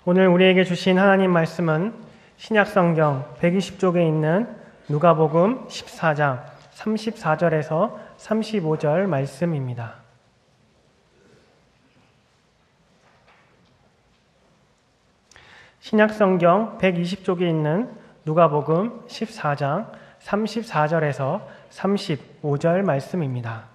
오늘 우리에게 주신 하나님 말씀은 신약성경 120쪽에 있는 누가복음 14장 34절에서 35절 말씀입니다. 신약성경 120쪽에 있는 누가복음 14장 34절에서 35절 말씀입니다.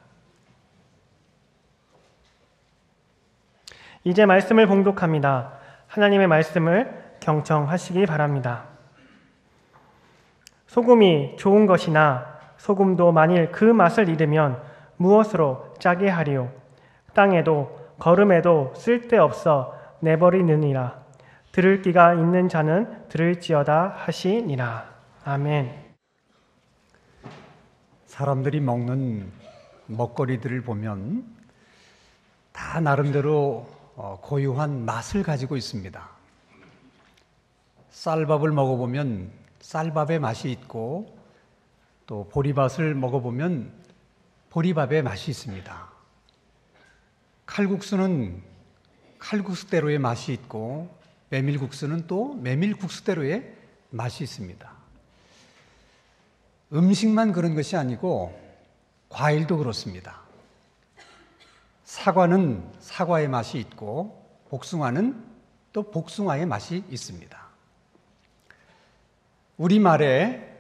이제 말씀을 봉독합니다. 하나님의 말씀을 경청하시기 바랍니다. 소금이 좋은 것이나 소금도 만일 그 맛을 잃으면 무엇으로 짜게 하리요? 땅에도 거름에도 쓸데없어 내버리느니라. 들을 귀가 있는 자는 들을지어다 하시니라. 아멘. 사람들이 먹는 먹거리들을 보면 다 나름대로 고유한 맛을 가지고 있습니다. 쌀밥을 먹어보면 쌀밥의 맛이 있고, 또 보리밥을 먹어보면 보리밥의 맛이 있습니다. 칼국수는 칼국수대로의 맛이 있고, 메밀국수는 또 메밀국수대로의 맛이 있습니다. 음식만 그런 것이 아니고 과일도 그렇습니다. 사과는 사과의 맛이 있고, 복숭아는 또 복숭아의 맛이 있습니다. 우리말에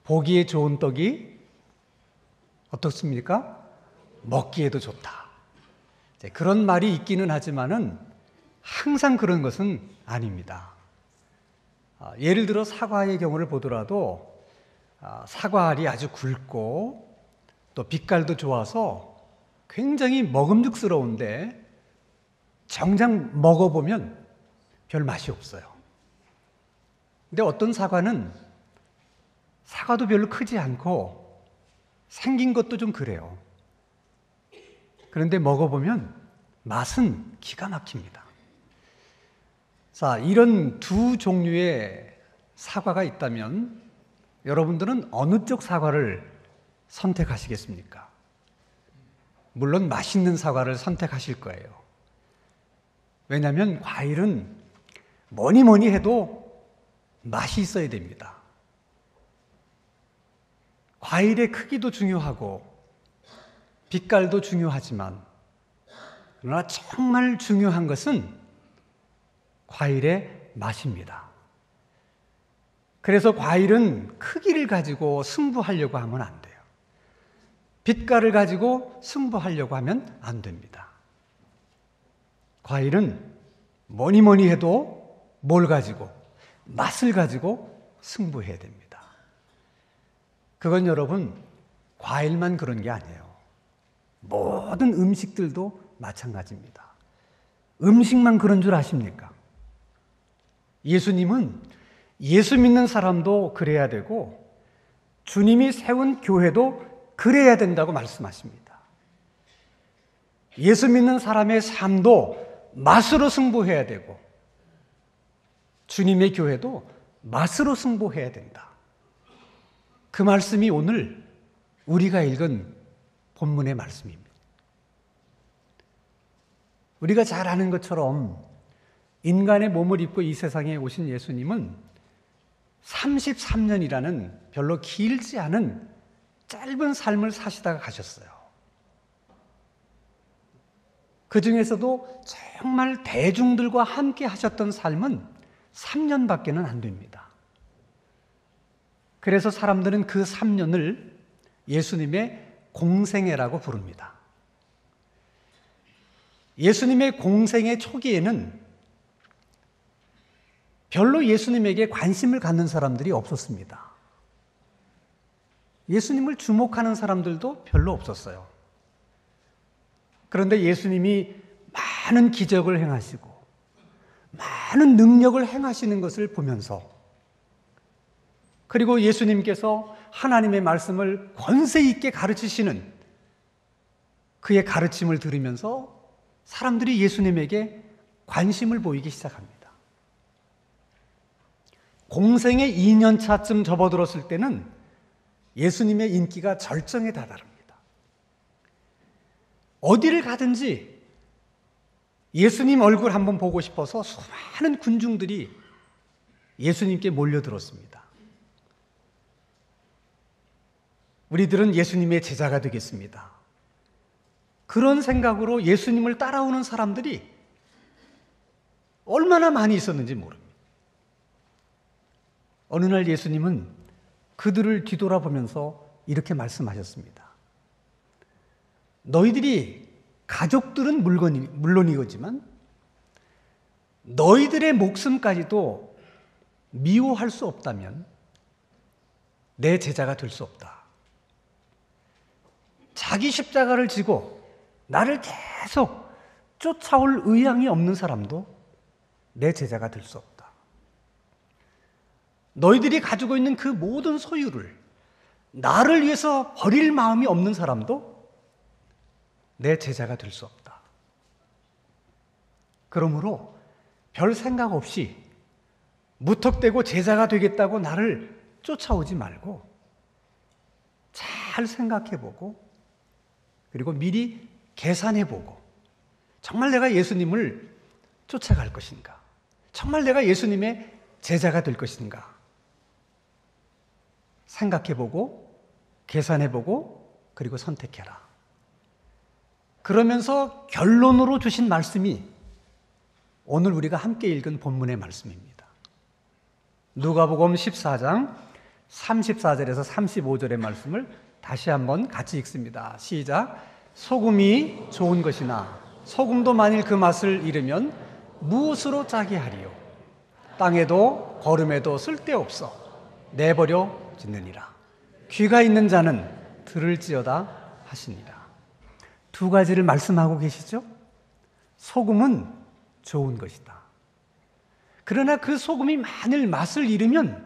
보기에 좋은 떡이 어떻습니까? 먹기에도 좋다. 그런 말이 있기는 하지만은 항상 그런 것은 아닙니다. 예를 들어 사과의 경우를 보더라도 사과알이 아주 굵고 또 빛깔도 좋아서 굉장히 먹음직스러운데 정작 먹어보면 별 맛이 없어요. 근데 어떤 사과는 사과도 별로 크지 않고 생긴 것도 좀 그래요. 그런데 먹어보면 맛은 기가 막힙니다. 자, 이런 두 종류의 사과가 있다면 여러분들은 어느 쪽 사과를 선택하시겠습니까? 물론 맛있는 사과를 선택하실 거예요. 왜냐하면 과일은 뭐니 해도 맛이 있어야 됩니다. 과일의 크기도 중요하고 빛깔도 중요하지만, 그러나 정말 중요한 것은 과일의 맛입니다. 그래서 과일은 크기를 가지고 승부하려고 하면 안 돼요. 빛깔을 가지고 승부하려고 하면 안 됩니다. 과일은 뭐니 해도 뭘 가지고? 맛을 가지고 승부해야 됩니다. 그건 여러분, 과일만 그런 게 아니에요. 모든 음식들도 마찬가지입니다. 음식만 그런 줄 아십니까? 예수님은 예수 믿는 사람도 그래야 되고 주님이 세운 교회도 그래야 된다고 말씀하십니다. 예수 믿는 사람의 삶도 맛으로 승부해야 되고 주님의 교회도 맛으로 승부해야 된다. 그 말씀이 오늘 우리가 읽은 본문의 말씀입니다. 우리가 잘 아는 것처럼 인간의 몸을 입고 이 세상에 오신 예수님은 33년이라는 별로 길지 않은 짧은 삶을 사시다가 가셨어요. 그 중에서도 정말 대중들과 함께 하셨던 삶은 3년밖에는 안 됩니다. 그래서 사람들은 그 3년을 예수님의 공생애라고 부릅니다. 예수님의 공생애 초기에는 별로 예수님에게 관심을 갖는 사람들이 없었습니다. 예수님을 주목하는 사람들도 별로 없었어요. 그런데 예수님이 많은 기적을 행하시고 많은 능력을 행하시는 것을 보면서, 그리고 예수님께서 하나님의 말씀을 권세 있게 가르치시는 그의 가르침을 들으면서 사람들이 예수님에게 관심을 보이기 시작합니다. 공생의 2년차쯤 접어들었을 때는 예수님의 인기가 절정에 다다릅니다. 어디를 가든지 예수님 얼굴 한번 보고 싶어서 수많은 군중들이 예수님께 몰려들었습니다. 우리들은 예수님의 제자가 되겠습니다. 그런 생각으로 예수님을 따라오는 사람들이 얼마나 많이 있었는지 모릅니다. 어느 날 예수님은 그들을 뒤돌아보면서 이렇게 말씀하셨습니다. 너희들이 가족들은 물론이겠지만 너희들의 목숨까지도 미워할 수 없다면 내 제자가 될 수 없다. 자기 십자가를 지고 나를 계속 쫓아올 의향이 없는 사람도 내 제자가 될 수 없다. 너희들이 가지고 있는 그 모든 소유를 나를 위해서 버릴 마음이 없는 사람도 내 제자가 될 수 없다. 그러므로 별 생각 없이 무턱대고 제자가 되겠다고 나를 쫓아오지 말고 잘 생각해보고 그리고 미리 계산해보고 정말 내가 예수님을 쫓아갈 것인가? 정말 내가 예수님의 제자가 될 것인가? 생각해보고 계산해보고 그리고 선택해라. 그러면서 결론으로 주신 말씀이 오늘 우리가 함께 읽은 본문의 말씀입니다. 누가복음 14장 34절에서 35절의 말씀을 다시 한번 같이 읽습니다. 시작. 소금이 좋은 것이나 소금도 만일 그 맛을 잃으면 무엇으로 짜게 하리요? 땅에도 거름에도 쓸데없어 내버려 짓느니라. 귀가 있는 자는 들을지어다 하시니라. 두 가지를 말씀하고 계시죠? 소금은 좋은 것이다. 그러나 그 소금이 만일 맛을 잃으면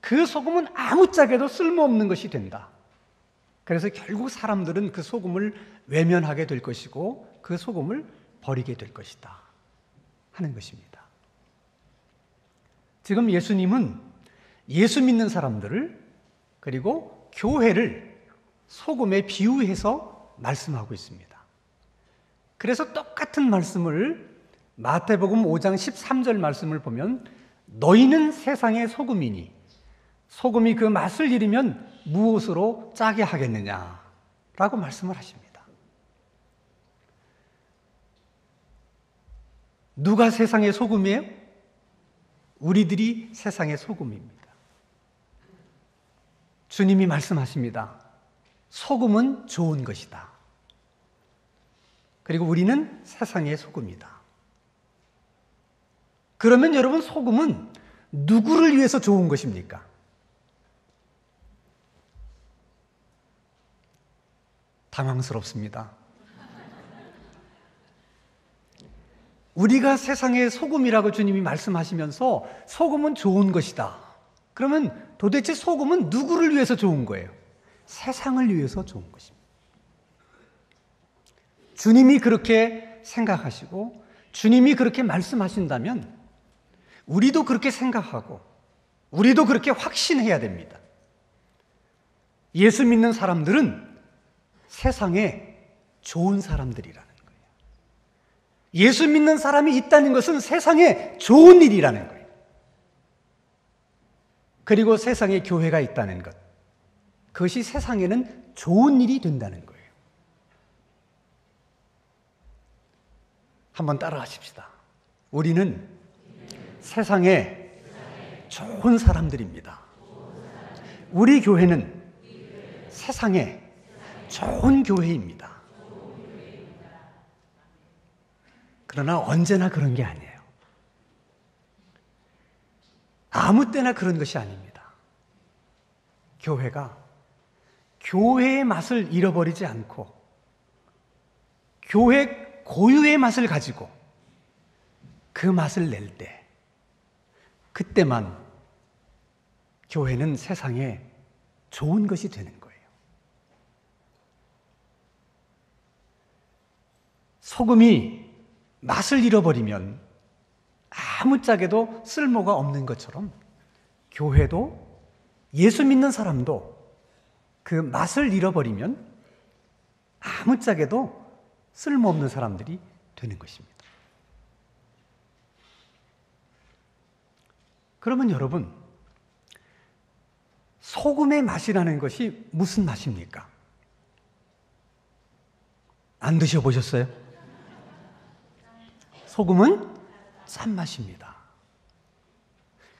그 소금은 아무짝에도 쓸모없는 것이 된다. 그래서 결국 사람들은 그 소금을 외면하게 될 것이고 그 소금을 버리게 될 것이다 하는 것입니다. 지금 예수님은 예수 믿는 사람들을 그리고 교회를 소금에 비유해서 말씀하고 있습니다. 그래서 똑같은 말씀을 마태복음 5장 13절 말씀을 보면 너희는 세상의 소금이니 소금이 그 맛을 잃으면 무엇으로 짜게 하겠느냐라고 말씀을 하십니다. 누가 세상의 소금이에요? 우리들이 세상의 소금입니다. 주님이 말씀하십니다. 소금은 좋은 것이다. 그리고 우리는 세상의 소금이다. 그러면 여러분, 소금은 누구를 위해서 좋은 것입니까? 당황스럽습니다. 우리가 세상의 소금이라고 주님이 말씀하시면서 소금은 좋은 것이다. 그러면 도대체 소금은 누구를 위해서 좋은 거예요? 세상을 위해서 좋은 것입니다. 주님이 그렇게 생각하시고 주님이 그렇게 말씀하신다면 우리도 그렇게 생각하고 우리도 그렇게 확신해야 됩니다. 예수 믿는 사람들은 세상에 좋은 사람들이라는 거예요. 예수 믿는 사람이 있다는 것은 세상에 좋은 일이라는 거예요. 그리고 세상에 교회가 있다는 것, 그것이 세상에는 좋은 일이 된다는 거예요. 한번 따라하십시다. 우리는 세상에 좋은 사람들입니다. 우리 교회는 세상에 좋은 교회입니다. 그러나 언제나 그런 게 아니에요. 아무 때나 그런 것이 아닙니다. 교회가 교회의 맛을 잃어버리지 않고 교회 고유의 맛을 가지고 그 맛을 낼 때, 그때만 교회는 세상에 좋은 것이 되는 거예요. 소금이 맛을 잃어버리면 아무짝에도 쓸모가 없는 것처럼 교회도 예수 믿는 사람도 그 맛을 잃어버리면 아무짝에도 쓸모없는 사람들이 되는 것입니다. 그러면 여러분, 소금의 맛이라는 것이 무슨 맛입니까? 안 드셔보셨어요? 소금은 짠맛입니다.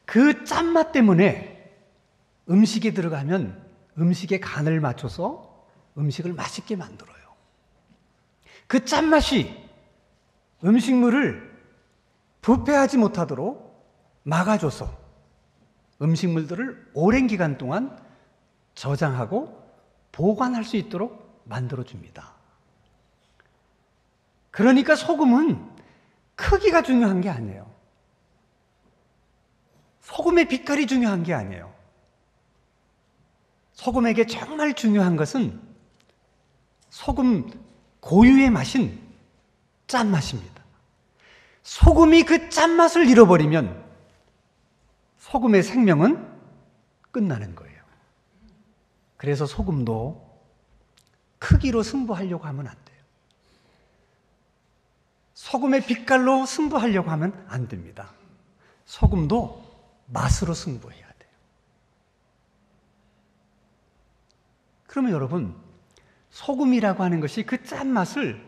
그 짠맛 때문에 음식에 들어가면 음식의 간을 맞춰서 음식을 맛있게 만들어요. 그 짠맛이 음식물을 부패하지 못하도록 막아줘서 음식물들을 오랜 기간 동안 저장하고 보관할 수 있도록 만들어줍니다. 그러니까 소금은 크기가 중요한 게 아니에요. 소금의 빛깔이 중요한 게 아니에요. 소금에게 정말 중요한 것은 소금 고유의 맛인 짠맛입니다. 소금이 그 짠맛을 잃어버리면 소금의 생명은 끝나는 거예요. 그래서 소금도 크기로 승부하려고 하면 안 돼요. 소금의 빛깔로 승부하려고 하면 안 됩니다. 소금도 맛으로 승부해야 돼요. 그러면 여러분, 소금이라고 하는 것이 그 짠맛을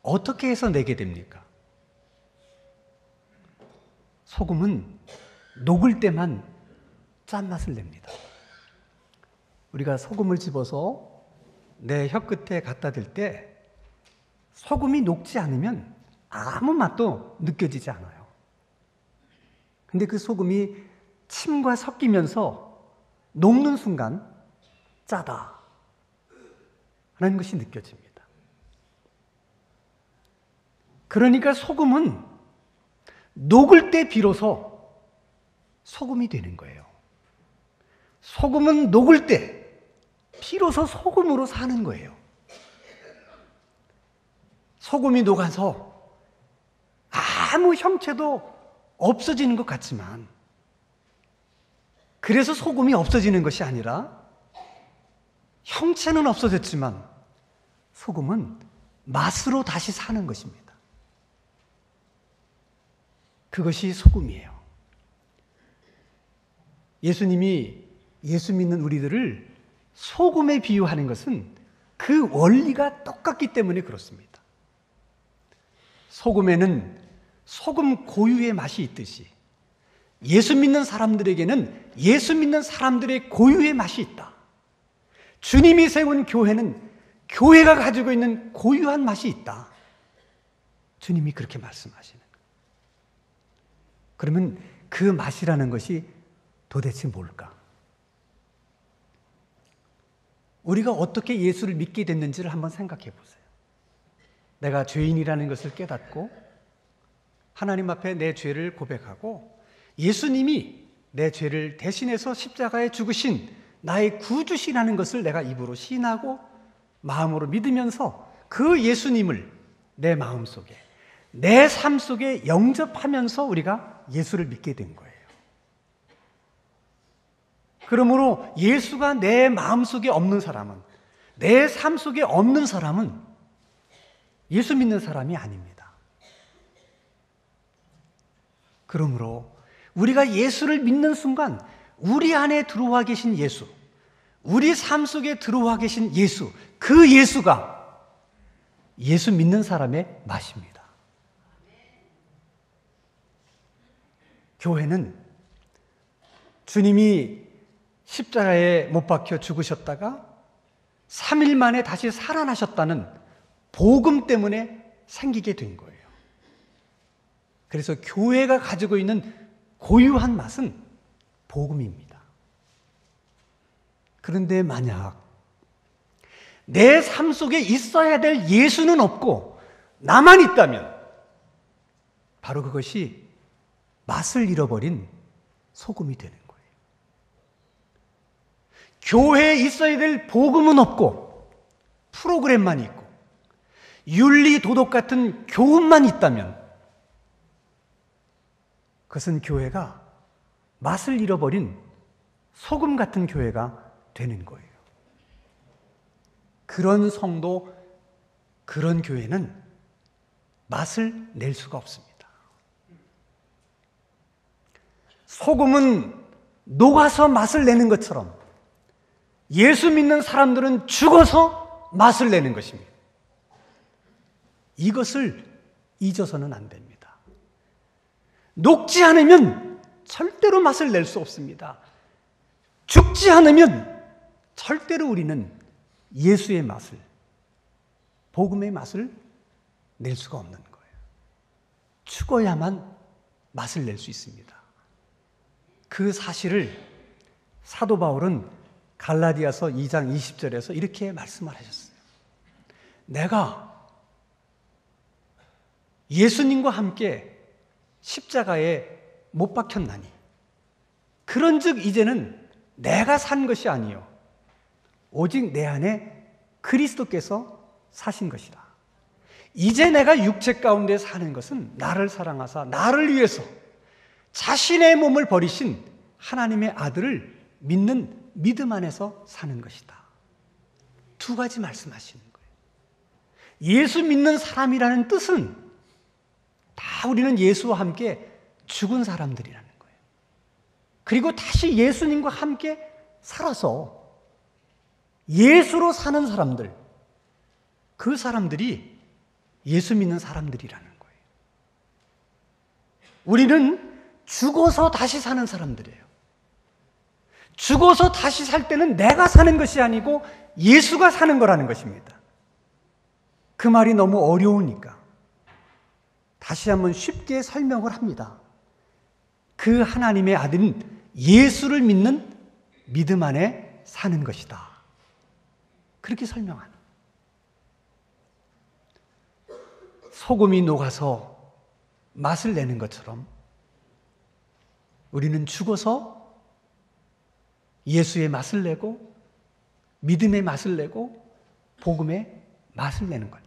어떻게 해서 내게 됩니까? 소금은 녹을 때만 짠맛을 냅니다. 우리가 소금을 집어서 내 혀끝에 갖다 댈 때 소금이 녹지 않으면 아무 맛도 느껴지지 않아요. 근데 그 소금이 침과 섞이면서 녹는 순간 짜다 라는 것이 느껴집니다. 그러니까 소금은 녹을 때 비로소 소금이 되는 거예요. 소금은 녹을 때 비로소 소금으로 사는 거예요. 소금이 녹아서 아무 형체도 없어지는 것 같지만, 그래서 소금이 없어지는 것이 아니라 형체는 없어졌지만 소금은 맛으로 다시 사는 것입니다. 그것이 소금이에요. 예수님이 예수 믿는 우리들을 소금에 비유하는 것은 그 원리가 똑같기 때문에 그렇습니다. 소금에는 소금 고유의 맛이 있듯이 예수 믿는 사람들에게는 예수 믿는 사람들의 고유의 맛이 있다. 주님이 세운 교회는 교회가 가지고 있는 고유한 맛이 있다. 주님이 그렇게 말씀하시는 거예요. 그러면 그 맛이라는 것이 도대체 뭘까? 우리가 어떻게 예수를 믿게 됐는지를 한번 생각해 보세요. 내가 죄인이라는 것을 깨닫고 하나님 앞에 내 죄를 고백하고 예수님이 내 죄를 대신해서 십자가에 죽으신 나의 구주시라는 것을 내가 입으로 시인하고 마음으로 믿으면서 그 예수님을 내 마음속에, 내 삶 속에 영접하면서 우리가 예수를 믿게 된 거예요. 그러므로 예수가 내 마음속에 없는 사람은, 내 삶 속에 없는 사람은 예수 믿는 사람이 아닙니다. 그러므로 우리가 예수를 믿는 순간 우리 안에 들어와 계신 예수, 우리 삶 속에 들어와 계신 예수, 그 예수가 예수 믿는 사람의 맛입니다. 교회는 주님이 십자가에 못 박혀 죽으셨다가 3일 만에 다시 살아나셨다는 복음 때문에 생기게 된 거예요. 그래서 교회가 가지고 있는 고유한 맛은 복음입니다. 그런데 만약 내 삶 속에 있어야 될 예수는 없고 나만 있다면 바로 그것이 맛을 잃어버린 소금이 되는 거예요. 교회에 있어야 될 복음은 없고 프로그램만 있고 윤리 도덕 같은 교훈만 있다면 그것은 교회가 맛을 잃어버린 소금 같은 교회가 되는 거예요. 그런 성도, 그런 교회는 맛을 낼 수가 없습니다. 소금은 녹아서 맛을 내는 것처럼 예수 믿는 사람들은 죽어서 맛을 내는 것입니다. 이것을 잊어서는 안 됩니다. 녹지 않으면 절대로 맛을 낼 수 없습니다. 죽지 않으면 절대로 우리는 예수의 맛을, 복음의 맛을 낼 수가 없는 거예요. 죽어야만 맛을 낼 수 있습니다. 그 사실을 사도 바울은 갈라디아서 2장 20절에서 이렇게 말씀을 하셨어요. 내가 예수님과 함께 십자가에 못 박혔나니 그런즉 이제는 내가 산 것이 아니요 오직 내 안에 그리스도께서 사신 것이라. 이제 내가 육체 가운데 사는 것은 나를 사랑하사 나를 위해서 자신의 몸을 버리신 하나님의 아들을 믿는 믿음 안에서 사는 것이다. 두 가지 말씀하시는 거예요. 예수 믿는 사람이라는 뜻은 다 우리는 예수와 함께 죽은 사람들이라는 거예요. 그리고 다시 예수님과 함께 살아서 예수로 사는 사람들, 그 사람들이 예수 믿는 사람들이라는 거예요. 우리는 죽어서 다시 사는 사람들이에요. 죽어서 다시 살 때는 내가 사는 것이 아니고 예수가 사는 거라는 것입니다. 그 말이 너무 어려우니까 다시 한번 쉽게 설명을 합니다. 그 하나님의 아들은 예수를 믿는 믿음 안에 사는 것이다. 그렇게 설명하는. 소금이 녹아서 맛을 내는 것처럼 우리는 죽어서 예수의 맛을 내고 믿음의 맛을 내고 복음의 맛을 내는 것.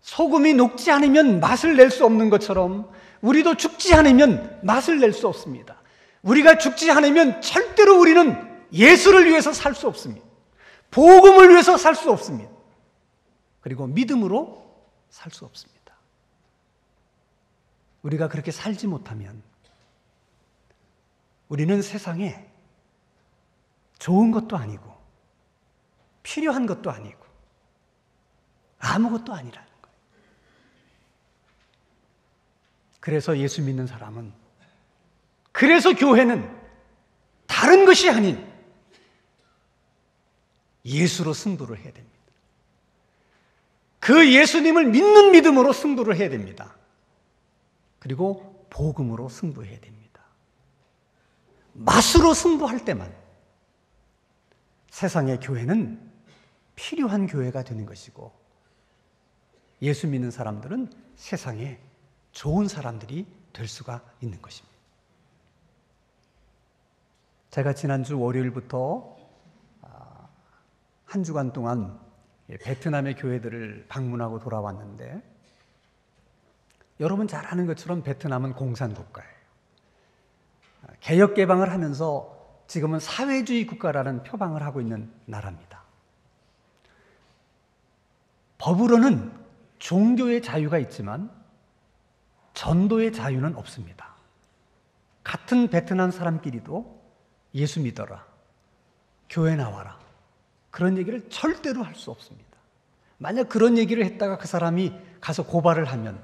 소금이 녹지 않으면 맛을 낼 수 없는 것처럼 우리도 죽지 않으면 맛을 낼 수 없습니다. 우리가 죽지 않으면 절대로 우리는 예수를 위해서 살 수 없습니다. 복음을 위해서 살 수 없습니다. 그리고 믿음으로 살 수 없습니다. 우리가 그렇게 살지 못하면 우리는 세상에 좋은 것도 아니고 필요한 것도 아니고 아무것도 아니라는 거예요. 그래서 예수 믿는 사람은, 그래서 교회는 다른 것이 아닌 예수로 승부를 해야 됩니다. 그 예수님을 믿는 믿음으로 승부를 해야 됩니다. 그리고 복음으로 승부해야 됩니다. 맛으로 승부할 때만 세상의 교회는 필요한 교회가 되는 것이고 예수 믿는 사람들은 세상에 좋은 사람들이 될 수가 있는 것입니다. 제가 지난주 월요일부터 한 주간 동안 베트남의 교회들을 방문하고 돌아왔는데 여러분 잘 아는 것처럼 베트남은 공산국가예요. 개혁개방을 하면서 지금은 사회주의 국가라는 표방을 하고 있는 나라입니다. 법으로는 종교의 자유가 있지만 전도의 자유는 없습니다. 같은 베트남 사람끼리도 예수 믿어라, 교회 나와라, 그런 얘기를 절대로 할 수 없습니다. 만약 그런 얘기를 했다가 그 사람이 가서 고발을 하면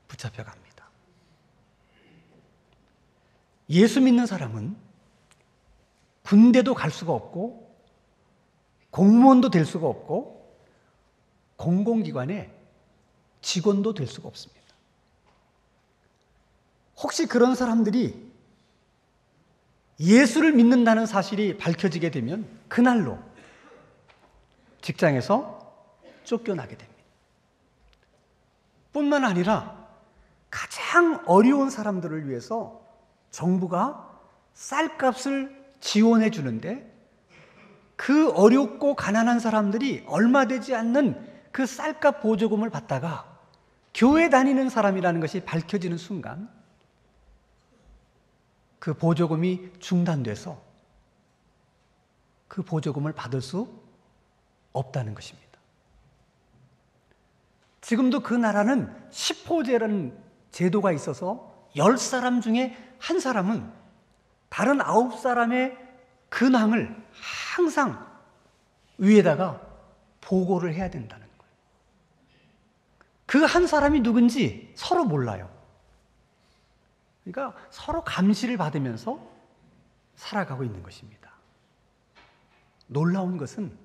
붙잡혀갑니다. 예수 믿는 사람은 군대도 갈 수가 없고 공무원도 될 수가 없고 공공기관의 직원도 될 수가 없습니다. 혹시 그런 사람들이 예수를 믿는다는 사실이 밝혀지게 되면 그날로 직장에서 쫓겨나게 됩니다. 뿐만 아니라 가장 어려운 사람들을 위해서 정부가 쌀값을 지원해 주는데 그 어렵고 가난한 사람들이 얼마 되지 않는 그 쌀값 보조금을 받다가 교회 다니는 사람이라는 것이 밝혀지는 순간 그 보조금이 중단돼서 그 보조금을 받을 수 없다는 것입니다. 지금도 그 나라는 10호제라는 제도가 있어서 10사람 중에 한 사람은 다른 9사람의 근황을 항상 위에다가 보고를 해야 된다는 거예요. 그 한 사람이 누군지 서로 몰라요. 그러니까 서로 감시를 받으면서 살아가고 있는 것입니다. 놀라운 것은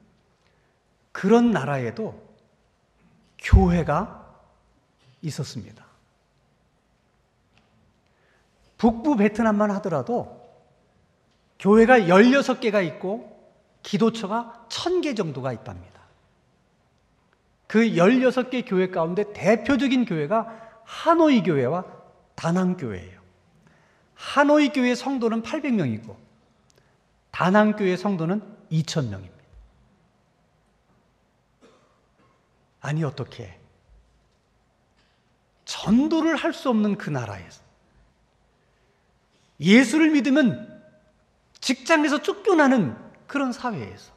그런 나라에도 교회가 있었습니다. 북부 베트남만 하더라도 교회가 16개가 있고 기도처가 1000개 정도가 있답니다. 그 16개 교회 가운데 대표적인 교회가 하노이 교회와 다낭 교회예요. 하노이 교회 성도는 800명이고 다낭 교회 성도는 2000명입니다. 아니 어떻게 전도를 할 수 없는 그 나라에서 예수를 믿으면 직장에서 쫓겨나는 그런 사회에서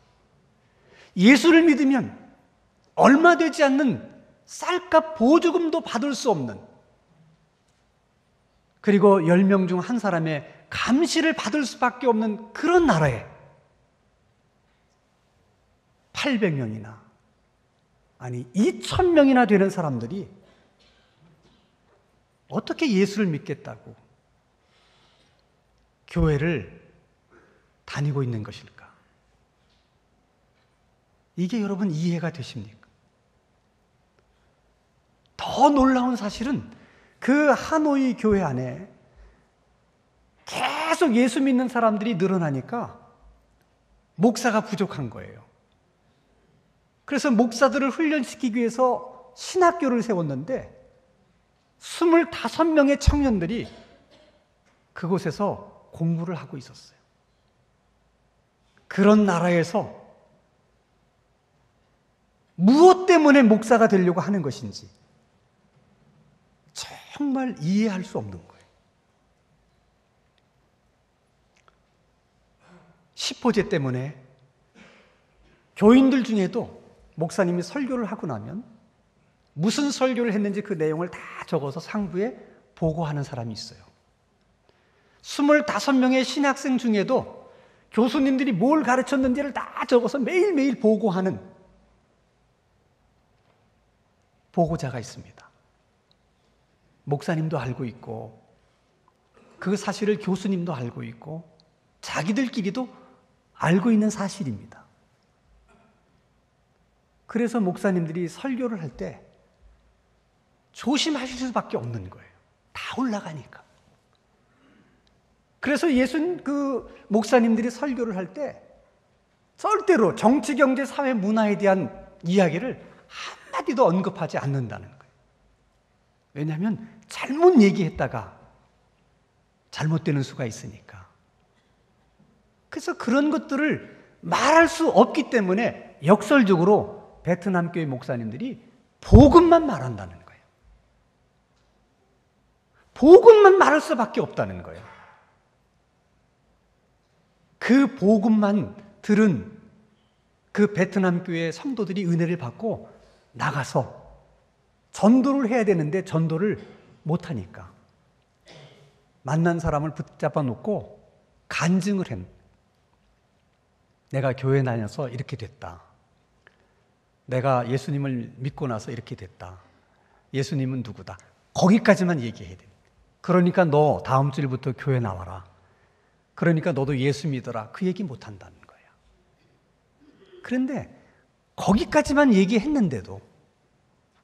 예수를 믿으면 얼마 되지 않는 쌀값 보조금도 받을 수 없는, 그리고 10명 중 한 사람의 감시를 받을 수밖에 없는 그런 나라에 800명이나 아니 2000명이나 되는 사람들이 어떻게 예수를 믿겠다고 교회를 다니고 있는 것일까? 이게 여러분 이해가 되십니까? 더 놀라운 사실은 그 하노이 교회 안에 계속 예수 믿는 사람들이 늘어나니까 목사가 부족한 거예요. 그래서 목사들을 훈련시키기 위해서 신학교를 세웠는데 25명의 청년들이 그곳에서 공부를 하고 있었어요. 그런 나라에서 무엇 때문에 목사가 되려고 하는 것인지 정말 이해할 수 없는 거예요. 10호제 때문에 교인들 중에도 목사님이 설교를 하고 나면 무슨 설교를 했는지 그 내용을 다 적어서 상부에 보고하는 사람이 있어요. 25명의 신학생 중에도 교수님들이 뭘 가르쳤는지를 다 적어서 매일매일 보고하는 보고자가 있습니다. 목사님도 알고 있고 그 사실을 교수님도 알고 있고 자기들끼리도 알고 있는 사실입니다. 그래서 목사님들이 설교를 할 때 조심하실 수밖에 없는 거예요. 다 올라가니까. 그래서 그 목사님들이 설교를 할 때 절대로 정치, 경제, 사회, 문화에 대한 이야기를 한마디도 언급하지 않는다는 거예요. 왜냐하면 잘못 얘기했다가 잘못되는 수가 있으니까. 그래서 그런 것들을 말할 수 없기 때문에 역설적으로 베트남 교회 목사님들이 복음만 말한다는 거예요. 복음만 말할 수밖에 없다는 거예요. 그 복음만 들은 그 베트남 교회 성도들이 은혜를 받고 나가서 전도를 해야 되는데 전도를 못하니까 만난 사람을 붙잡아 놓고 간증을 한, 내가 교회 다녀서 이렇게 됐다. 내가 예수님을 믿고 나서 이렇게 됐다. 예수님은 누구다. 거기까지만 얘기해야 돼. 그러니까 너 다음 주일부터 교회 나와라. 그러니까 너도 예수 믿어라. 그 얘기 못 한다는 거예요. 그런데 거기까지만 얘기했는데도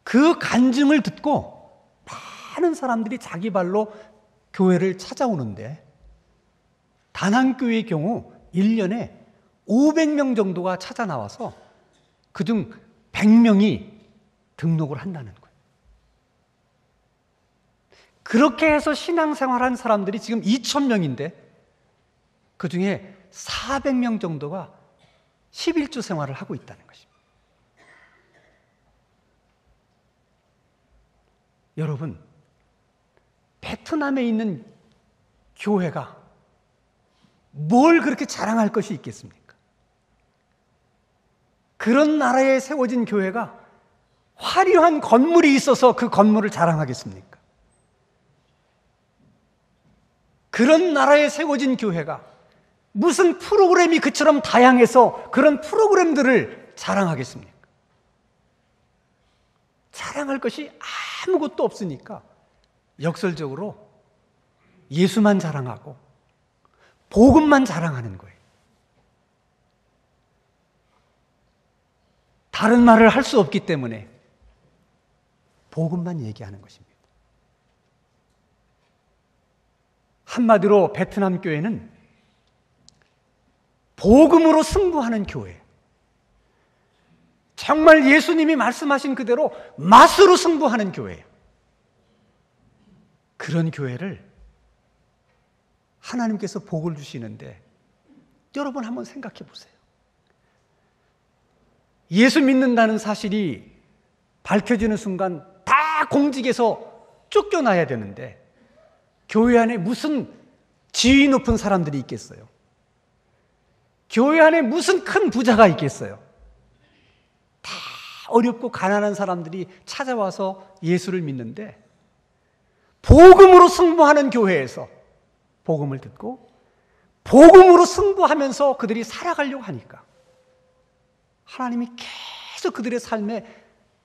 그 간증을 듣고 많은 사람들이 자기 발로 교회를 찾아오는데 다낭교회의 경우 1년에 500명 정도가 찾아 나와서 그중 100명이 등록을 한다는 거예요. 그렇게 해서 신앙생활한 사람들이 지금 2,000명인데 그 중에 400명 정도가 11조 생활을 하고 있다는 것입니다. 여러분, 베트남에 있는 교회가 뭘 그렇게 자랑할 것이 있겠습니까? 그런 나라에 세워진 교회가 화려한 건물이 있어서 그 건물을 자랑하겠습니까? 그런 나라에 세워진 교회가 무슨 프로그램이 그처럼 다양해서 그런 프로그램들을 자랑하겠습니까? 자랑할 것이 아무것도 없으니까 역설적으로 예수만 자랑하고 복음만 자랑하는 거예요. 다른 말을 할 수 없기 때문에 복음만 얘기하는 것입니다. 한마디로 베트남 교회는 복음으로 승부하는 교회예요. 정말 예수님이 말씀하신 그대로 맛으로 승부하는 교회예요. 그런 교회를 하나님께서 복을 주시는데 여러분 한번 생각해 보세요. 예수 믿는다는 사실이 밝혀지는 순간 다 공직에서 쫓겨나야 되는데 교회 안에 무슨 지위 높은 사람들이 있겠어요? 교회 안에 무슨 큰 부자가 있겠어요? 다 어렵고 가난한 사람들이 찾아와서 예수를 믿는데 복음으로 승부하는 교회에서 복음을 듣고 복음으로 승부하면서 그들이 살아가려고 하니까 하나님이 계속 그들의 삶에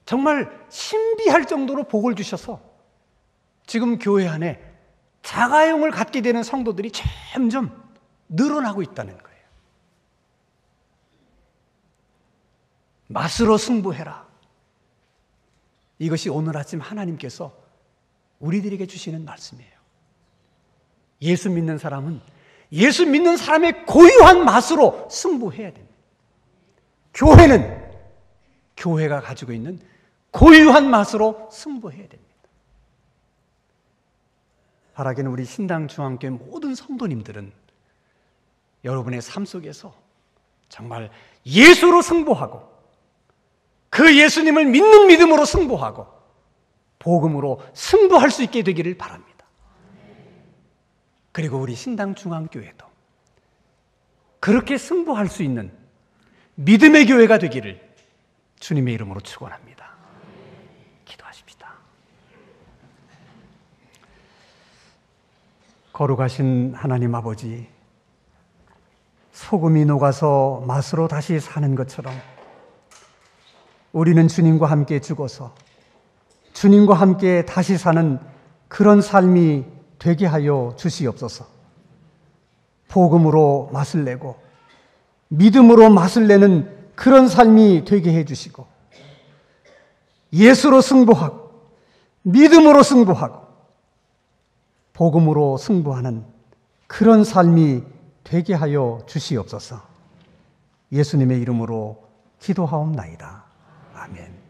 정말 신비할 정도로 복을 주셔서 지금 교회 안에 자가용을 갖게 되는 성도들이 점점 늘어나고 있다는 거예요. 맛으로 승부해라. 이것이 오늘 아침 하나님께서 우리들에게 주시는 말씀이에요. 예수 믿는 사람은 예수 믿는 사람의 고유한 맛으로 승부해야 됩니다. 교회는 교회가 가지고 있는 고유한 맛으로 승부해야 됩니다. 바라기는 우리 신당중앙교회 모든 성도님들은 여러분의 삶 속에서 정말 예수로 승부하고 그 예수님을 믿는 믿음으로 승부하고 복음으로 승부할 수 있게 되기를 바랍니다. 그리고 우리 신당중앙교회도 그렇게 승부할 수 있는 믿음의 교회가 되기를 주님의 이름으로 축원합니다. 기도하십시다. 거룩하신 하나님 아버지, 소금이 녹아서 맛으로 다시 사는 것처럼 우리는 주님과 함께 죽어서 주님과 함께 다시 사는 그런 삶이 되게 하여 주시옵소서. 복음으로 맛을 내고 믿음으로 맛을 내는 그런 삶이 되게 해주시고 예수로 승부하고 믿음으로 승부하고 복음으로 승부하는 그런 삶이 되게 하여 주시옵소서. 예수님의 이름으로 기도하옵나이다. 아멘.